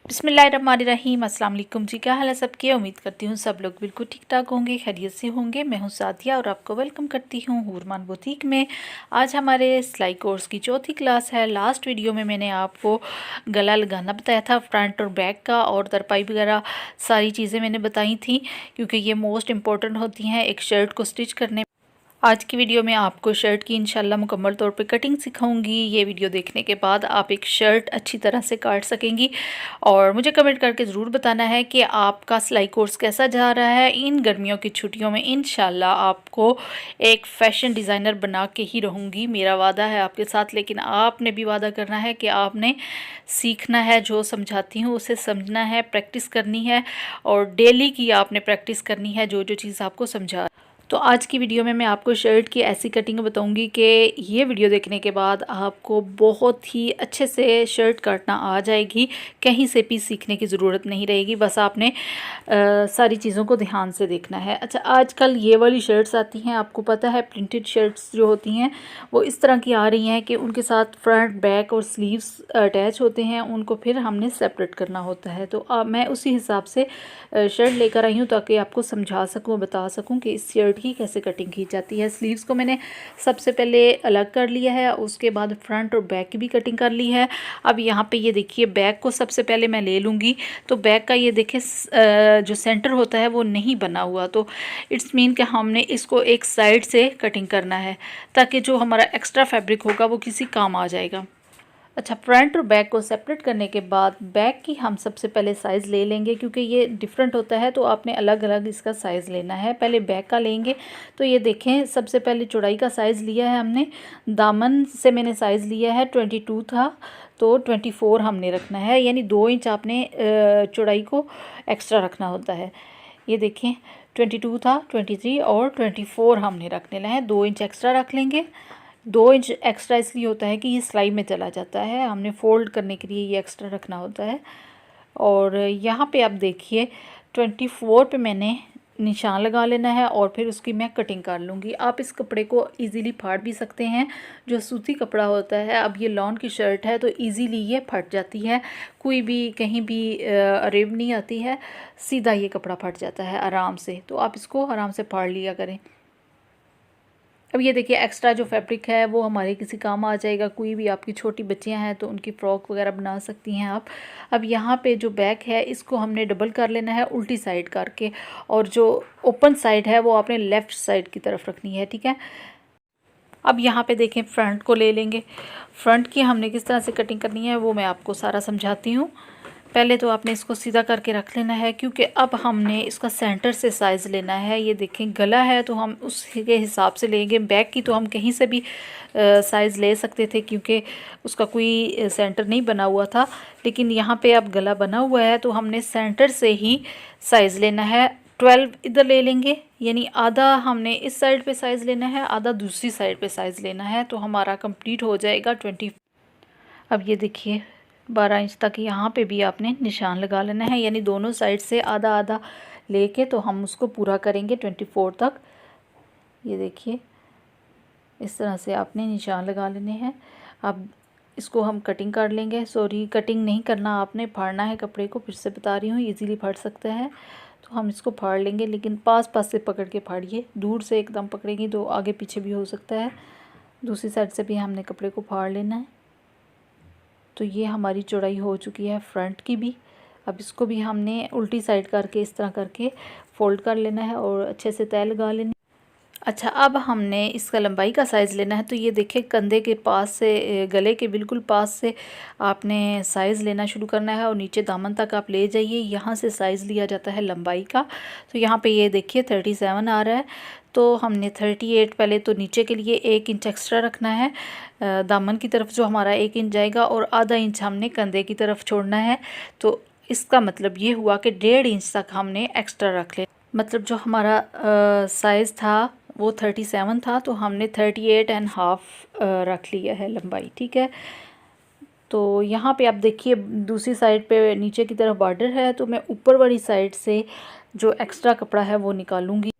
बिस्मिल्लाहिर्रहमानिर्रहीम। अस्सलाम वालेकुम जी, क्या हाल है सबके। उम्मीद करती हूँ सब लोग बिल्कुल ठीक ठाक होंगे, खैरियत से होंगे। मैं हूँ सादिया और आपको वेलकम करती हूँ हुरमान बुटीक में। आज हमारे सिलाई कोर्स की चौथी क्लास है। लास्ट वीडियो में मैंने आपको गला लगाना बताया था, फ्रंट और बैक का, और तरपाई वगैरह सारी चीज़ें मैंने बताई थी, क्योंकि ये मोस्ट इम्पॉर्टेंट होती हैं एक शर्ट को स्टिच करने। आज की वीडियो में आपको शर्ट की इंशाल्लाह मुकम्मल तौर पे कटिंग सिखाऊंगी। ये वीडियो देखने के बाद आप एक शर्ट अच्छी तरह से काट सकेंगी। और मुझे कमेंट करके ज़रूर बताना है कि आपका सिलाई कोर्स कैसा जा रहा है। इन गर्मियों की छुट्टियों में इंशाल्लाह आपको एक फ़ैशन डिज़ाइनर बना के ही रहूँगी, मेरा वादा है आपके साथ। लेकिन आपने भी वादा करना है कि आपने सीखना है, जो समझाती हूँ उसे समझना है, प्रैक्टिस करनी है, और डेली की आपने प्रैक्टिस करनी है जो जो चीज़ आपको समझा। तो आज की वीडियो में मैं आपको शर्ट की ऐसी कटिंग बताऊंगी कि ये वीडियो देखने के बाद आपको बहुत ही अच्छे से शर्ट काटना आ जाएगी। कहीं से भी सीखने की ज़रूरत नहीं रहेगी, बस आपने सारी चीज़ों को ध्यान से देखना है। अच्छा, आजकल ये वाली शर्ट्स आती हैं, आपको पता है प्रिंटेड शर्ट्स जो होती हैं वो इस तरह की आ रही हैं कि उनके साथ फ्रंट बैक और स्लीव्स अटैच होते हैं, उनको फिर हमने सेपरेट करना होता है। तो मैं उसी हिसाब से शर्ट लेकर आई हूँ ताकि आपको समझा सकूँ, बता सकूँ कि इस शर्ट की कैसे कटिंग की जाती है। स्लीव्स को मैंने सबसे पहले अलग कर लिया है, उसके बाद फ्रंट और बैक की भी कटिंग कर ली है। अब यहाँ पे ये देखिए, बैक को सबसे पहले मैं ले लूँगी। तो बैक का ये देखिए जो सेंटर होता है वो नहीं बना हुआ, तो इट्स मीन कि हमने इसको एक साइड से कटिंग करना है ताकि जो हमारा एक्स्ट्रा फैब्रिक होगा वो किसी काम आ जाएगा। अच्छा, फ्रंट और बैक को सेपरेट करने के बाद बैक की हम सबसे पहले साइज़ ले लेंगे, क्योंकि ये डिफरेंट होता है तो आपने अलग अलग इसका साइज़ लेना है। पहले बैक का लेंगे। तो ये देखें, सबसे पहले चौड़ाई का साइज़ लिया है हमने। दामन से मैंने साइज़ लिया है 22 था, तो 24 हमने रखना है, यानी 2 इंच आपने चौड़ाई को एक्स्ट्रा रखना होता है। ये देखें, 22 था, 23 और 24 हमने रखने हैं, 2 इंच एक्स्ट्रा रख लेंगे। 2 इंच एक्स्ट्रा इसलिए होता है कि ये सिलाई में चला जाता है, हमने फ़ोल्ड करने के लिए ये एक्स्ट्रा रखना होता है। और यहाँ पे आप देखिए 24 पे मैंने निशान लगा लेना है और फिर उसकी मैं कटिंग कर लूँगी। आप इस कपड़े को इजीली फाड़ भी सकते हैं, जो सूती कपड़ा होता है। अब ये लॉन की शर्ट है तो इजीली ये फट जाती है, कोई भी कहीं भी अरेब नहीं आती है, सीधा ये कपड़ा फट जाता है आराम से। तो आप इसको आराम से फाड़ लिया करें। अब ये देखिए, एक्स्ट्रा जो फैब्रिक है वो हमारे किसी काम आ जाएगा। कोई भी आपकी छोटी बच्चियां हैं तो उनकी फ़्रॉक वगैरह बना सकती हैं आप। अब यहाँ पे जो बैक है इसको हमने डबल कर लेना है उल्टी साइड करके, और जो ओपन साइड है वो आपने लेफ़्ट साइड की तरफ रखनी है, ठीक है। अब यहाँ पे देखें, फ्रंट को ले लेंगे। फ्रंट की हमने किस तरह से कटिंग करनी है वो मैं आपको सारा समझाती हूँ। पहले तो आपने इसको सीधा करके रख लेना है, क्योंकि अब हमने इसका सेंटर से साइज़ लेना है। ये देखें, गला है तो हम उसके हिसाब से लेंगे। बैक की तो हम कहीं से भी साइज़ ले सकते थे, क्योंकि उसका कोई सेंटर नहीं बना हुआ था। लेकिन यहाँ पे अब गला बना हुआ है तो हमने सेंटर से ही साइज़ लेना है। 12 इधर ले लेंगे, यानी आधा हमने इस साइड पे साइज़ लेना है, आधा दूसरी साइड पे साइज़ लेना है, तो हमारा कंप्लीट हो जाएगा 20। अब ये देखिए, 12 इंच तक यहाँ पे भी आपने निशान लगा लेना है, यानी दोनों साइड से आधा आधा लेके तो हम उसको पूरा करेंगे 24 तक। ये देखिए, इस तरह से आपने निशान लगा लेने हैं। अब इसको हम कटिंग कर लेंगे। सॉरी, कटिंग नहीं करना, आपने फाड़ना है कपड़े को, फिर से बता रही हूँ, इजीली फाड़ सकता है। तो हम इसको फाड़ लेंगे, लेकिन पास पास से पकड़ के फाड़िए, दूर से एकदम पकड़ेंगी तो आगे पीछे भी हो सकता है। दूसरी साइड से भी हमने कपड़े को फाड़ लेना है। तो ये हमारी चौड़ाई हो चुकी है फ्रंट की भी। अब इसको भी हमने उल्टी साइड करके इस तरह करके फ़ोल्ड कर लेना है और अच्छे से तय लगा लेनी। अच्छा, अब हमने इसका लंबाई का साइज़ लेना है। तो ये देखिए, कंधे के पास से, गले के बिल्कुल पास से आपने साइज़ लेना शुरू करना है और नीचे दामन तक आप ले जाइए। यहाँ से साइज़ लिया जाता है लंबाई का। तो यहाँ पे ये देखिए 37 आ रहा है, तो हमने 38 पहले तो नीचे के लिए 1 इंच एक्स्ट्रा रखना है। दामन की तरफ जो हमारा 1 इंच जाएगा और आधा इंच हमने कंधे की तरफ छोड़ना है। तो इसका मतलब ये हुआ कि 1.5 इंच तक हमने एक्स्ट्रा रख ले। मतलब जो हमारा साइज़ था वो 37 था, तो हमने 38.5 रख लिया है लंबाई, ठीक है। तो यहाँ पे आप देखिए, दूसरी साइड पे नीचे की तरफ बॉर्डर है, तो मैं ऊपर वाली साइड से जो एक्स्ट्रा कपड़ा है वो निकालूंगी।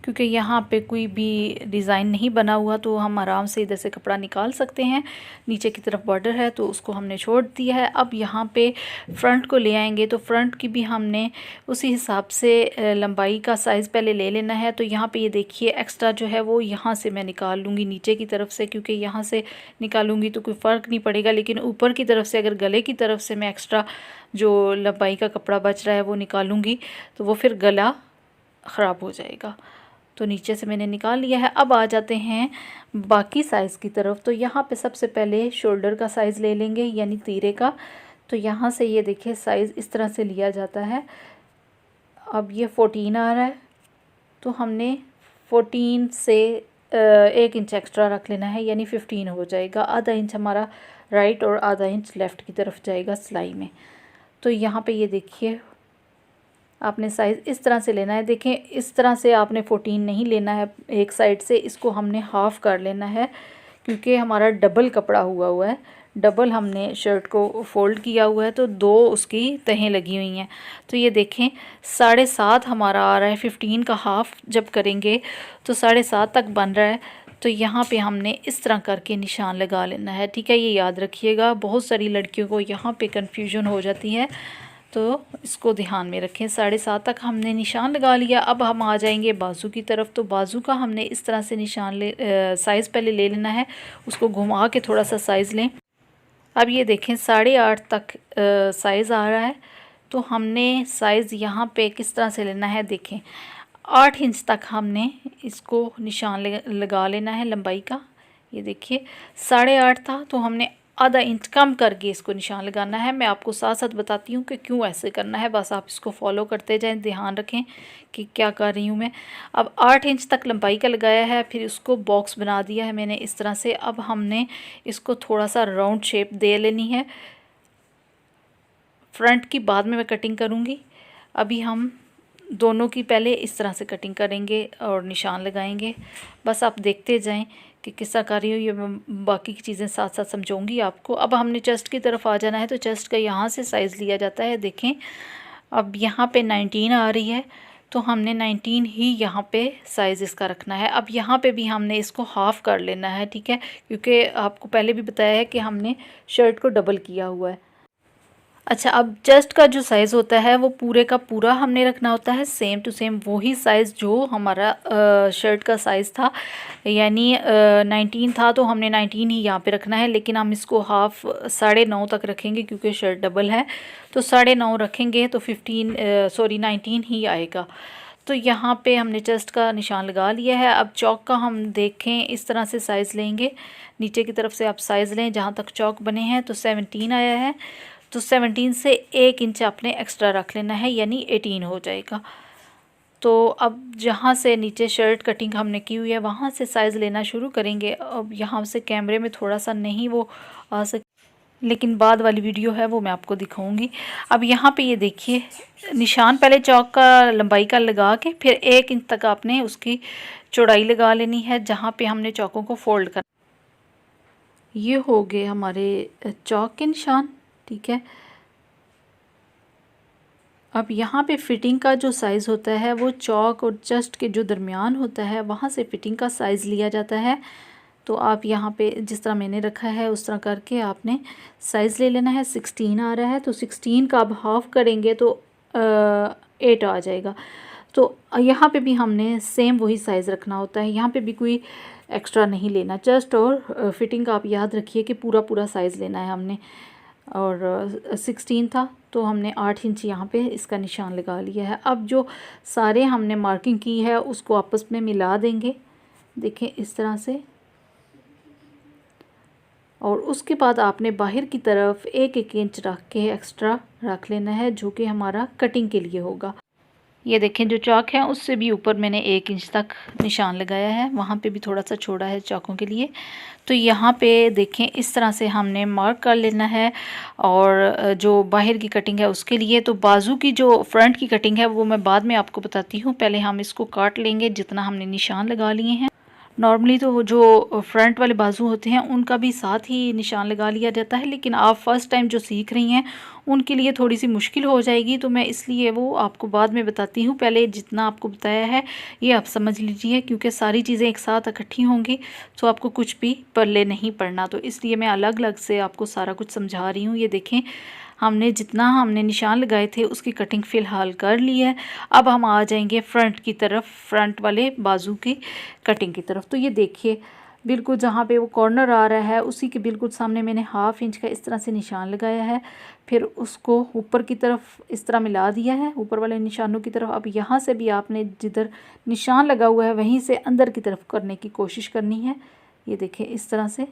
क्योंकि यहाँ पे कोई भी डिज़ाइन नहीं बना हुआ, तो हम आराम से इधर से कपड़ा निकाल सकते हैं। नीचे की तरफ बॉर्डर है तो उसको हमने छोड़ दिया है। अब यहाँ पे फ्रंट को ले आएंगे, तो फ्रंट की भी हमने उसी हिसाब से लंबाई का साइज़ पहले ले लेना है। तो यहाँ पे ये देखिए एक्स्ट्रा जो है वो यहाँ से मैं निकाल लूँगी नीचे की तरफ से, क्योंकि यहाँ से निकालूँगी तो कोई फ़र्क नहीं पड़ेगा, लेकिन ऊपर की तरफ से अगर गले की तरफ से मैं एक्स्ट्रा जो लंबाई का कपड़ा बच रहा है वो निकालूँगी तो वो फिर गला ख़राब हो जाएगा। तो नीचे से मैंने निकाल लिया है। अब आ जाते हैं बाकी साइज़ की तरफ। तो यहाँ पे सबसे पहले शोल्डर का साइज़ ले लेंगे, यानी तीरे का। तो यहाँ से ये देखिए साइज़ इस तरह से लिया जाता है। अब ये 14 आ रहा है, तो हमने 14 से 1 इंच एक्स्ट्रा रख लेना है, यानी 15 हो जाएगा। आधा इंच हमारा राइट और आधा इंच लेफ़्ट की तरफ जाएगा सिलाई में। तो यहाँ पे ये देखिए आपने साइज़ इस तरह से लेना है। देखें इस तरह से आपने 14 नहीं लेना है एक साइड से, इसको हमने हाफ़ कर लेना है, क्योंकि हमारा डबल कपड़ा हुआ है। डबल हमने शर्ट को फ़ोल्ड किया हुआ है, तो 2 उसकी तहें लगी हुई हैं। तो ये देखें 7.5 हमारा आ रहा है। 15 का हाफ़ जब करेंगे तो 7.5 तक बन रहा है। तो यहाँ पे हमने इस तरह करके निशान लगा लेना है, ठीक है। ये याद रखिएगा, बहुत सारी लड़कियों को यहाँ पे कन्फ्यूजन हो जाती है, तो इसको ध्यान में रखें। 7.5 तक हमने निशान लगा लिया। अब हम आ जाएंगे बाजू की तरफ। तो बाजू का हमने इस तरह से निशान साइज़ पहले ले लेना है, उसको घुमा के थोड़ा सा साइज़ लें। अब ये देखें 8.5 तक साइज़ आ रहा है, तो हमने साइज़ यहाँ पे किस तरह से लेना है, देखें 8 इंच तक हमने इसको निशान लगा लेना है लंबाई का। ये देखिए 8.5 था, तो हमने आधा इंच कम करके इसको निशान लगाना है। मैं आपको साथ साथ बताती हूँ कि क्यों ऐसे करना है, बस आप इसको फॉलो करते जाएं, ध्यान रखें कि क्या कर रही हूँ मैं। अब 8 इंच तक लंबाई का लगाया है, फिर इसको बॉक्स बना दिया है मैंने इस तरह से। अब हमने इसको थोड़ा सा राउंड शेप दे लेनी है। फ्रंट की बाद में मैं कटिंग करूँगी, अभी हम दोनों की पहले इस तरह से कटिंग करेंगे और निशान लगाएंगे। बस आप देखते जाएं कि किस तरह कर रही हूँ, ये मैं बाकी की चीज़ें साथ साथ समझाऊंगी आपको। अब हमने चेस्ट की तरफ आ जाना है, तो चेस्ट का यहाँ से साइज़ लिया जाता है। देखें अब यहाँ पे 19 आ रही है, तो हमने 19 ही यहाँ पे साइज़ इसका रखना है। अब यहाँ पे भी हमने इसको हाफ़ कर लेना है, ठीक है, क्योंकि आपको पहले भी बताया है कि हमने शर्ट को डबल किया हुआ है। अच्छा, अब चेस्ट का जो साइज़ होता है वो पूरे का पूरा हमने रखना होता है सेम टू सेम वही साइज़ जो हमारा शर्ट का साइज़ था, यानी 19 था, तो हमने 19 ही यहाँ पे रखना है। लेकिन हम इसको हाफ़ 9.5 तक रखेंगे, क्योंकि शर्ट डबल है, तो 9.5 रखेंगे तो 19 ही आएगा। तो यहाँ पे हमने चेस्ट का निशान लगा लिया है। अब चौक का हम देखें इस तरह से साइज़ लेंगे, नीचे की तरफ से आप साइज़ लें जहाँ तक चौक बने हैं। तो 17 आया है, तो 17 से 1 इंच आपने एक्स्ट्रा रख लेना है, यानी 18 हो जाएगा। तो अब जहाँ से नीचे शर्ट कटिंग हमने की हुई है वहाँ से साइज़ लेना शुरू करेंगे। अब यहाँ से कैमरे में थोड़ा सा नहीं वो आ सक, लेकिन बाद वाली वीडियो है वो मैं आपको दिखाऊंगी। अब यहाँ पे ये देखिए निशान पहले चौक का लंबाई का लगा के फिर 1 इंच तक आपने उसकी चौड़ाई लगा लेनी है, जहाँ पे हमने चौकों को फोल्ड करना। ये हो गए हमारे चौक के निशान, ठीक है। अब यहाँ पे फ़िटिंग का जो साइज़ होता है वो चौक और चेस्ट के जो दरमियान होता है वहाँ से फ़िटिंग का साइज़ लिया जाता है। तो आप यहाँ पे जिस तरह मैंने रखा है उस तरह करके आपने साइज़ ले लेना है। 16 आ रहा है, तो 16 का अब हाफ़ करेंगे तो 8 आ जाएगा। तो यहाँ पे भी हमने सेम वही साइज़ रखना होता है, यहाँ पे भी कोई एक्स्ट्रा नहीं लेना। चेस्ट और फिटिंग का आप याद रखिए कि पूरा पूरा साइज़ लेना है हमने। और 16 था, तो हमने 8 इंच यहाँ पे इसका निशान लगा लिया है। अब जो सारे हमने मार्किंग की है उसको आपस में मिला देंगे, देखें इस तरह से। और उसके बाद आपने बाहर की तरफ 1-1 इंच रख के एक्स्ट्रा रख लेना है, जो कि हमारा कटिंग के लिए होगा। ये देखें जो चौक है उससे भी ऊपर मैंने 1 इंच तक निशान लगाया है, वहाँ पे भी थोड़ा सा छोड़ा है चौकों के लिए। तो यहाँ पे देखें इस तरह से हमने मार्क कर लेना है। और जो बाहर की कटिंग है उसके लिए, तो बाजू की जो फ्रंट की कटिंग है वो मैं बाद में आपको बताती हूँ। पहले हम इसको काट लेंगे जितना हमने निशान लगा लिए हैं। नॉर्मली तो जो फ्रंट वाले बाजू होते हैं उनका भी साथ ही निशान लगा लिया जाता है, लेकिन आप फर्स्ट टाइम जो सीख रही हैं उनके लिए थोड़ी सी मुश्किल हो जाएगी, तो मैं इसलिए वो आपको बाद में बताती हूँ। पहले जितना आपको बताया है ये आप समझ लीजिए, क्योंकि सारी चीज़ें एक साथ इकट्ठी होंगी तो आपको कुछ भी पल्ले नहीं पड़ना, तो इसलिए मैं अलग अलग से आपको सारा कुछ समझा रही हूँ। ये देखें, हमने निशान लगाए थे उसकी कटिंग फ़िलहाल कर ली है। अब हम आ जाएंगे फ्रंट की तरफ, फ्रंट वाले बाजू की कटिंग की तरफ। तो ये देखिए, बिल्कुल जहाँ पे वो कॉर्नर आ रहा है उसी के बिल्कुल सामने मैंने 1/2 इंच का इस तरह से निशान लगाया है। फिर उसको ऊपर की तरफ इस तरह मिला दिया है, ऊपर वाले निशानों की तरफ। अब यहाँ से भी आपने जिधर निशान लगा हुआ है वहीं से अंदर की तरफ करने की कोशिश करनी है। ये देखें, इस तरह से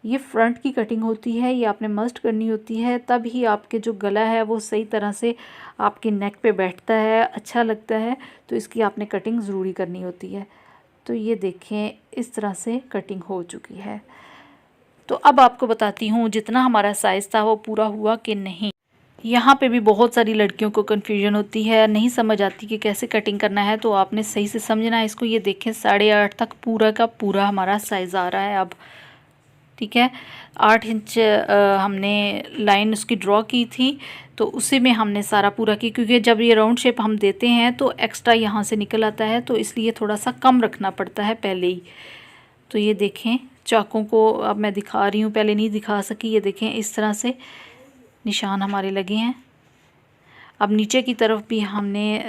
ये फ्रंट की कटिंग होती है, ये आपने मस्ट करनी होती है, तब ही आपके जो गला है वो सही तरह से आपके नेक पे बैठता है, अच्छा लगता है। तो इसकी आपने कटिंग ज़रूरी करनी होती है। तो ये देखें, इस तरह से कटिंग हो चुकी है। तो अब आपको बताती हूँ जितना हमारा साइज़ था वो पूरा हुआ कि नहीं। यहाँ पे भी बहुत सारी लड़कियों को कन्फ्यूजन होती है, नहीं समझ आती कि कैसे कटिंग करना है, तो आपने सही से समझना है इसको। ये देखें, 8.5 तक पूरा का पूरा हमारा साइज़ आ रहा है अब, ठीक है। 8 इंच हमने लाइन उसकी ड्रॉ की थी, तो उसी में हमने सारा पूरा की, क्योंकि जब ये राउंड शेप हम देते हैं तो एक्स्ट्रा यहाँ से निकल आता है, तो इसलिए थोड़ा सा कम रखना पड़ता है पहले ही। तो ये देखें, चाकों को अब मैं दिखा रही हूँ, पहले नहीं दिखा सकी। ये देखें, इस तरह से निशान हमारे लगे हैं। अब नीचे की तरफ भी हमने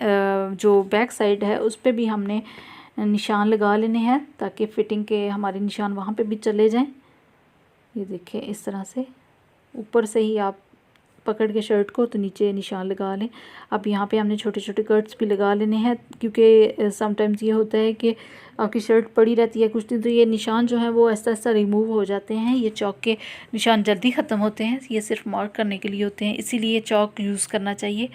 जो बैक साइड है उस पर भी हमने निशान लगा लेने हैं, ताकि फ़िटिंग के हमारे निशान वहाँ पे भी चले जाएं। ये देखिए, इस तरह से ऊपर से ही आप पकड़ के शर्ट को तो नीचे निशान लगा लें। अब यहाँ पे हमने छोटे छोटे कट्स भी लगा लेने हैं, क्योंकि समटाइम्स ये होता है कि आपकी शर्ट पड़ी रहती है कुछ दिन, तो ये निशान जो है वो ऐसा ऐसा रिमूव हो जाते हैं। ये चौक के निशान जल्दी ख़त्म होते हैं, ये सिर्फ मार्क करने के लिए होते हैं, इसीलिए चौक यूज़ करना चाहिए,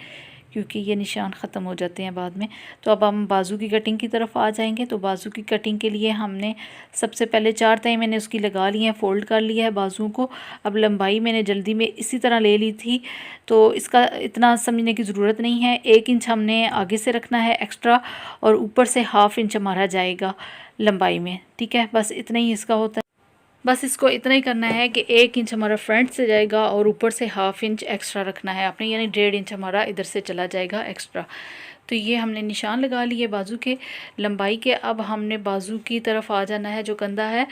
क्योंकि ये निशान ख़त्म हो जाते हैं बाद में। तो अब हम बाजू की कटिंग की तरफ आ जाएंगे। तो बाजू की कटिंग के लिए हमने सबसे पहले 4 तय मैंने उसकी लगा ली है, फ़ोल्ड कर लिया है बाजू को। अब लंबाई मैंने जल्दी में इसी तरह ले ली थी, तो इसका इतना समझने की ज़रूरत नहीं है। 1 इंच हमने आगे से रखना है एक्स्ट्रा, और ऊपर से 1/2 इंच हमारा जाएगा लंबाई में, ठीक है। बस इतना ही इसका होता है। बस इसको इतना ही करना है कि 1 इंच हमारा फ्रंट से जाएगा और ऊपर से 1/2 इंच एक्स्ट्रा रखना है आपने, यानी 1.5 इंच हमारा इधर से चला जाएगा एक्स्ट्रा। तो ये हमने निशान लगा लिए बाजू के लंबाई के। अब हमने बाजू की तरफ आ जाना है, जो कंधा है।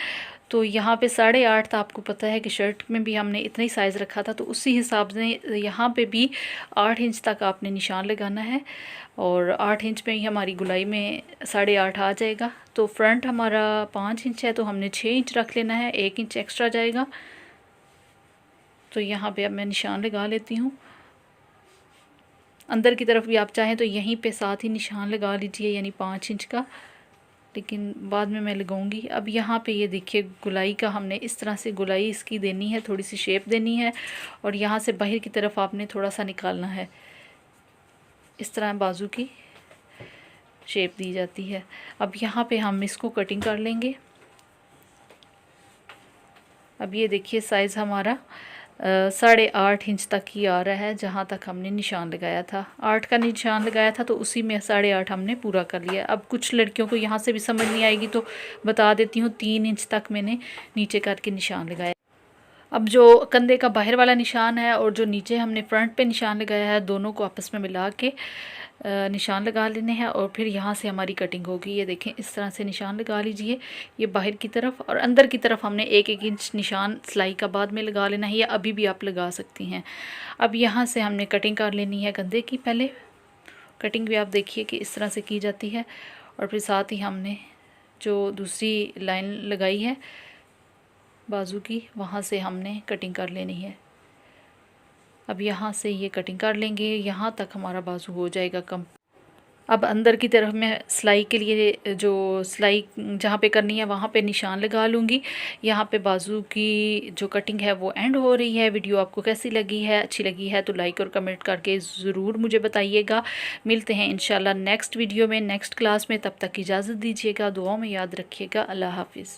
तो यहाँ पे 8.5 था, आपको पता है कि शर्ट में भी हमने इतना ही साइज़ रखा था, तो उसी हिसाब से यहाँ पे भी 8 इंच तक आपने निशान लगाना है, और 8 इंच में ही हमारी गुलाई में 8.5 आ जाएगा। तो फ्रंट हमारा 5 इंच है, तो हमने 6 इंच रख लेना है, 1 इंच एक्स्ट्रा जाएगा। तो यहाँ पे अब मैं निशान लगा लेती हूँ। अंदर की तरफ भी आप चाहें तो यहीं पे साथ ही निशान लगा लीजिए, यानी 5 इंच का, लेकिन बाद में मैं लगाऊंगी। अब यहाँ पे ये देखिए, गुलाई का हमने इस तरह से गुलाई इसकी देनी है, थोड़ी सी शेप देनी है, और यहाँ से बाहर की तरफ आपने थोड़ा सा निकालना है। इस तरह बाजू की शेप दी जाती है। अब यहाँ पे हम इसको कटिंग कर लेंगे। अब ये देखिए, साइज़ हमारा 8.5 इंच तक ही आ रहा है, जहाँ तक हमने निशान लगाया था। 8 का निशान लगाया था, तो उसी में 8.5 हमने पूरा कर लिया। अब कुछ लड़कियों को यहाँ से भी समझ नहीं आएगी, तो बता देती हूँ, 3 इंच तक मैंने नीचे करके निशान लगाया। अब जो कंधे का बाहर वाला निशान है और जो नीचे हमने फ्रंट पे निशान लगाया है, दोनों को आपस में मिला के निशान लगा लेने हैं, और फिर यहाँ से हमारी कटिंग होगी। ये देखें, इस तरह से निशान लगा लीजिए, ये बाहर की तरफ, और अंदर की तरफ हमने 1-1 इंच निशान सिलाई का बाद में लगा लेना है, या अभी भी आप लगा सकती हैं। अब यहाँ से हमने कटिंग कर लेनी है कंधे की। पहले कटिंग भी आप देखिए कि इस तरह से की जाती है, और फिर साथ ही हमने जो दूसरी लाइन लगाई है बाजू की, वहाँ से हमने कटिंग कर लेनी है। अब यहाँ से ये कटिंग कर लेंगे, यहाँ तक हमारा बाजू हो जाएगा कम। अब अंदर की तरफ मैं सिलाई के लिए जो सिलाई जहाँ पे करनी है वहाँ पे निशान लगा लूँगी। यहाँ पे बाजू की जो कटिंग है वो एंड हो रही है। वीडियो आपको कैसी लगी है, अच्छी लगी है तो लाइक और कमेंट करके ज़रूर मुझे बताइएगा। मिलते हैं इंशाल्लाह नेक्स्ट वीडियो में, नेक्स्ट क्लास में। तब तक इजाज़त दीजिएगा, दुआओं में याद रखिएगा। अल्लाह हाफिज़।